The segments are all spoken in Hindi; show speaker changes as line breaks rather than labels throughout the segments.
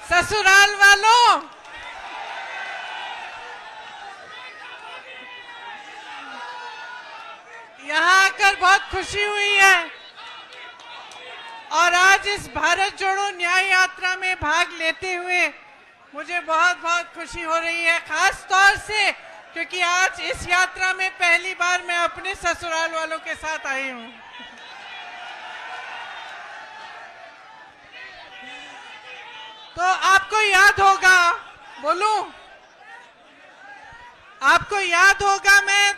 ससुराल वालों, यहाँ आकर बहुत खुशी हुई है और आज इस भारत जोड़ो न्याय यात्रा में भाग लेते हुए मुझे बहुत बहुत खुशी हो रही है, खास तौर से क्योंकि आज इस यात्रा में पहली बार मैं अपने ससुराल वालों के साथ आई हूँ। तो आपको याद होगा, बोलूं, आपको याद होगा मैं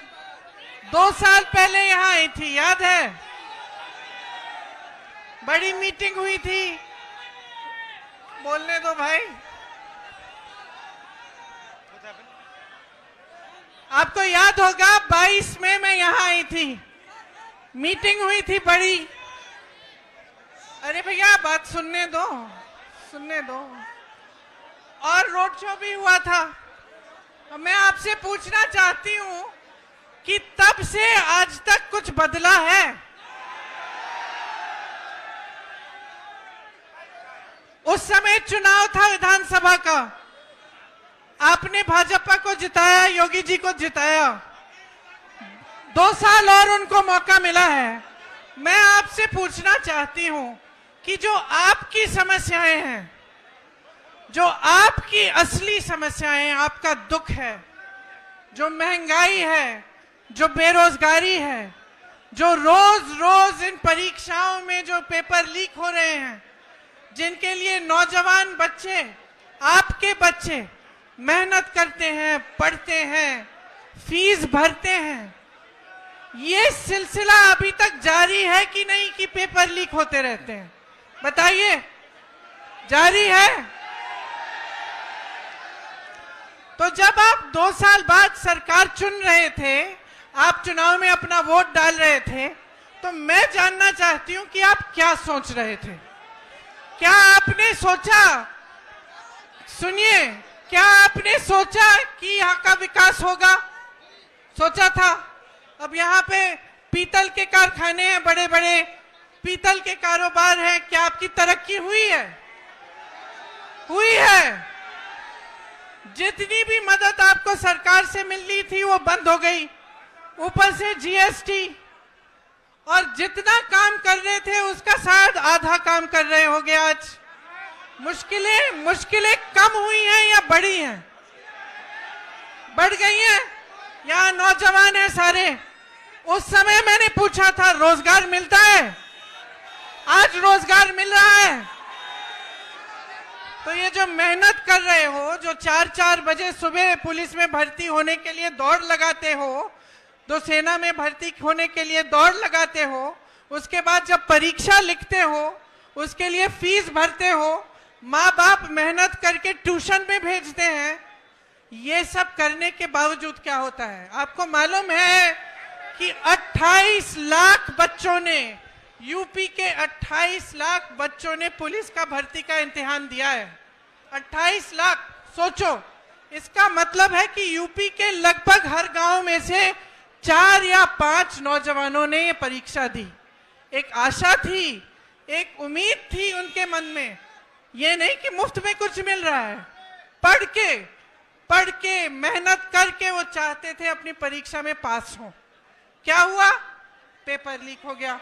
2 साल पहले यहाँ आई थी, याद है? बड़ी मीटिंग हुई थी, बोलने दो भाई। आपको याद होगा 22 में मैं यहाँ आई थी, मीटिंग हुई थी बड़ी। अरे भैया बात सुनने दो, सुनने दो। और रोड शो भी हुआ था। मैं आपसे पूछना चाहती हूँ कि तब से आज तक कुछ बदला है? उस समय चुनाव था विधानसभा का, आपने भाजपा को जिताया, योगी जी को जिताया, 2 साल और उनको मौका मिला है। मैं आपसे पूछना चाहती हूं कि जो आपकी समस्याएं हैं, जो आपकी असली समस्याएं हैं, आपका दुख है, जो महंगाई है, जो बेरोजगारी है, जो रोज रोज इन परीक्षाओं में जो पेपर लीक हो रहे हैं, जिनके लिए नौजवान बच्चे, आपके बच्चे मेहनत करते हैं, पढ़ते हैं, फीस भरते हैं, ये सिलसिला अभी तक जारी है कि नहीं कि पेपर लीक होते रहते हैं? बताइए, जारी है? तो जब आप 2 साल बाद सरकार चुन रहे थे, आप चुनाव में अपना वोट डाल रहे थे, तो मैं जानना चाहती हूं कि आप क्या सोच रहे थे? क्या आपने सोचा, सुनिए, क्या आपने सोचा कि यहाँ का विकास होगा? सोचा था? अब यहाँ पे पीतल के कारखाने हैं, बड़े बड़े पीतल के कारोबार हैं, क्या आपकी तरक्की हुई है? हुई है। जितनी भी मदद आपको सरकार से मिलनी थी वो बंद हो गई, ऊपर से जीएसटी, और जितना काम कर रहे थे उसका शायद आधा काम कर रहे होंगे आज। मुश्किलें कम हुई हैं या बढ़ी हैं? बढ़ गई हैं। यहाँ नौजवान हैं सारे, उस समय मैंने पूछा था रोजगार मिलता है, आज रोजगार मिल रहा है। तो ये जो मेहनत कर रहे हो, जो 4-4 बजे सुबह पुलिस में भर्ती होने के लिए दौड़ लगाते हो, तो सेना में भर्ती होने के लिए दौड़ लगाते हो, उसके बाद जब परीक्षा लिखते हो, उसके लिए फीस भरते हो, माँ बाप मेहनत करके ट्यूशन में भेजते हैं, ये सब करने के बावजूद क्या होता है? आपको मालूम है कि 28 लाख बच्चों ने, यूपी के 28 लाख बच्चों ने पुलिस का भर्ती का इम्तिहान दिया है। 28 लाख, सोचो, इसका मतलब है कि यूपी के लगभग हर गांव में से 4 या 5 नौजवानों ने ये परीक्षा दी। एक आशा थी, एक उम्मीद थी उनके मन में, ये नहीं कि मुफ्त में कुछ मिल रहा है। पढ़ के मेहनत करके वो चाहते थे अपनी परीक्षा में पास हो। क्या हुआ? पेपर लीक हो गया।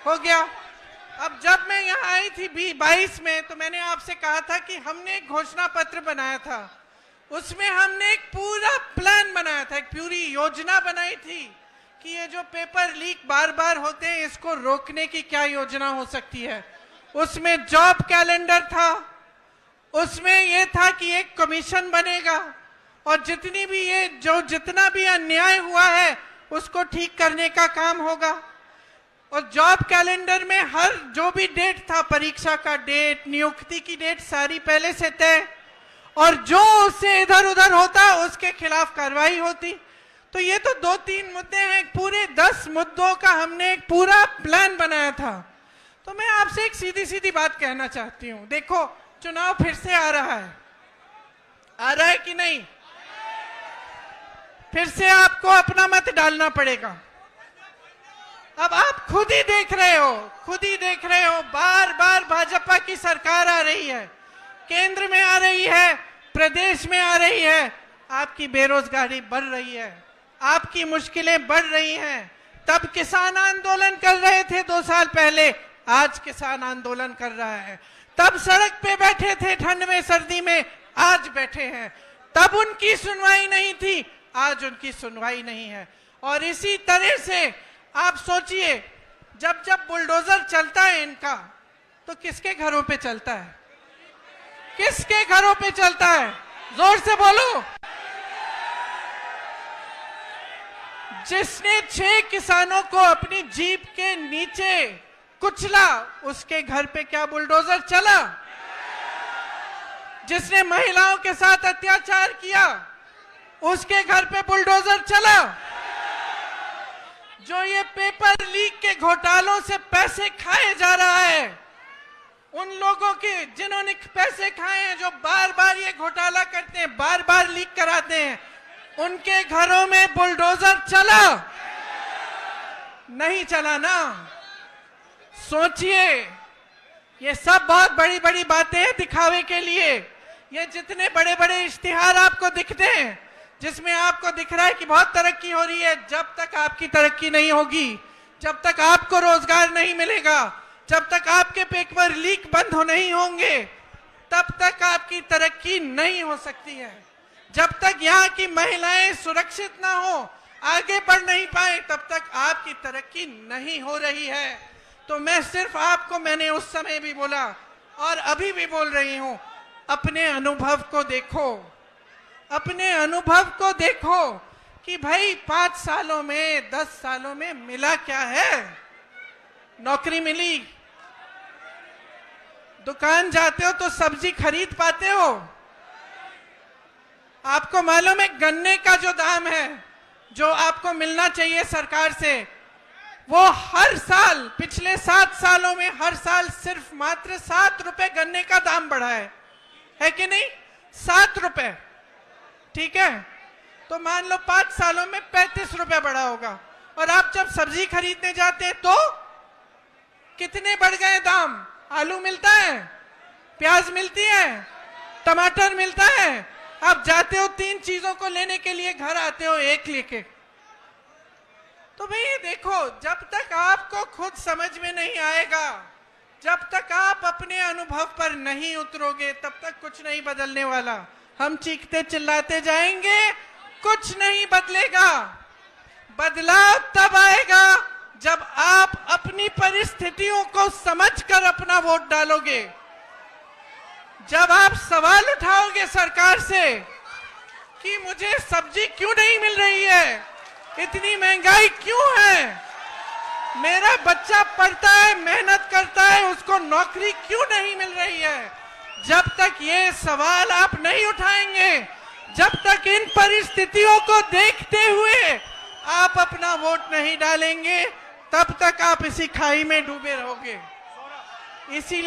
अब जब मैं यहाँ आई थी 22 में, तो मैंने आपसे कहा था कि हमने एक घोषणा पत्र बनाया था, उसमें हमने एक पूरा प्लान बनाया था, एक पूरी योजना बनाई थी कि ये जो पेपर लीक बार बार होते हैं, इसको रोकने की क्या योजना हो सकती है। उसमें जॉब कैलेंडर था, उसमें यह था कि एक कमीशन बनेगा और जितना भी अन्याय हुआ है उसको ठीक करने का काम होगा। और जॉब कैलेंडर में हर जो भी डेट था, परीक्षा का डेट, नियुक्ति की डेट, सारी पहले से तय, और जो उससे इधर उधर होता उसके खिलाफ कार्रवाई होती। तो ये तो 2-3 मुद्दे हैं, पूरे 10 मुद्दों का हमने एक पूरा प्लान बनाया था। तो मैं आपसे एक सीधी सीधी बात कहना चाहती हूं, देखो चुनाव फिर से आ रहा है कि नहीं? फिर से आपको अपना मत डालना पड़ेगा। अब आप खुद ही देख रहे हो, बार बार भाजपा की सरकार आ रही है, केंद्र में आ रही है, प्रदेश में आ रही है, आपकी बेरोजगारी बढ़ रही है, आपकी मुश्किलें बढ़ रही हैं। तब किसान आंदोलन कर रहे थे 2 साल पहले, आज किसान आंदोलन कर रहा है। तब सड़क पे बैठे थे ठंड में सर्दी में, आज बैठे हैं। तब उनकी सुनवाई नहीं थी, आज उनकी सुनवाई नहीं है। और इसी तरह से आप सोचिए, जब जब बुलडोजर चलता है इनका, तो किसके घरों पे चलता है? किसके घरों पे चलता है? जोर से बोलो। जिसने 6 किसानों को अपनी जीप के नीचे कुचला, उसके घर पे क्या बुलडोजर चला? जिसने महिलाओं के साथ अत्याचार किया, उसके घर पे बुलडोजर चला? जो ये पेपर लीक के घोटालों से पैसे खाए जा रहा है, उन लोगों के जिन्होंने पैसे खाए हैं, जो बार बार ये घोटाला करते हैं, बार बार लीक कराते हैं, उनके घरों में बुलडोजर चला? नहीं चला ना। सोचिए, ये सब बहुत बड़ी बड़ी बातें हैं दिखावे के लिए। ये जितने बड़े बड़े इश्तिहार आपको दिखते हैं, जिसमें आपको दिख रहा है कि बहुत तरक्की हो रही है, जब तक आपकी तरक्की नहीं होगी, जब तक आपको रोजगार नहीं मिलेगा, जब तक आपके पेपर लीक बंद नहीं होंगे, तब तक आपकी तरक्की नहीं हो सकती है। जब तक यहाँ की महिलाएं सुरक्षित ना हो, आगे बढ़ नहीं पाए, तब तक आपकी तरक्की नहीं हो रही है। तो मैं सिर्फ आपको, मैंने उस समय भी बोला और अभी भी बोल रही हूं, अपने अनुभव को देखो, अपने अनुभव को देखो कि भाई 5 सालों में, 10 सालों में मिला क्या है? नौकरी मिली, दुकान जाते हो तो सब्जी खरीद पाते हो। आपको मालूम है गन्ने का जो दाम है, जो आपको मिलना चाहिए सरकार से, वो हर साल, पिछले 7 सालों में हर साल सिर्फ मात्र 7 रुपए गन्ने का दाम बढ़ा है कि नहीं? 7 रुपए, ठीक है? तो मान लो 5 सालों में 35 रुपए बढ़ा होगा। और आप जब सब्जी खरीदने जाते हैं तो कितने बढ़ गए दाम? आलू मिलता है, प्याज मिलती है, टमाटर मिलता है। आप जाते हो 3 चीजों को लेने के लिए, घर आते हो 1 लेके। तो भाई ये देखो, जब तक आपको खुद समझ में नहीं आएगा, जब तक आप अपने अनुभव पर नहीं उतरोगे, तब तक कुछ नहीं बदलने वाला। हम चीखते चिल्लाते जाएंगे, कुछ नहीं बदलेगा। बदलाव तब आएगा जब आप अपनी परिस्थितियों को समझकर अपना वोट डालोगे, जब आप सवाल उठाओगे सरकार से कि मुझे सब्जी क्यों नहीं मिल रही है, इतनी महंगाई क्यों है, मेरा बच्चा पढ़ता है, मेहनत करता है, उसको नौकरी क्यों नहीं मिल रही है। जब तक ये सवाल आप नहीं उठाएंगे, जब तक इन परिस्थितियों को देखते हुए आप अपना वोट नहीं डालेंगे, तब तक आप इसी खाई में डूबे रहोगे। इसीलिए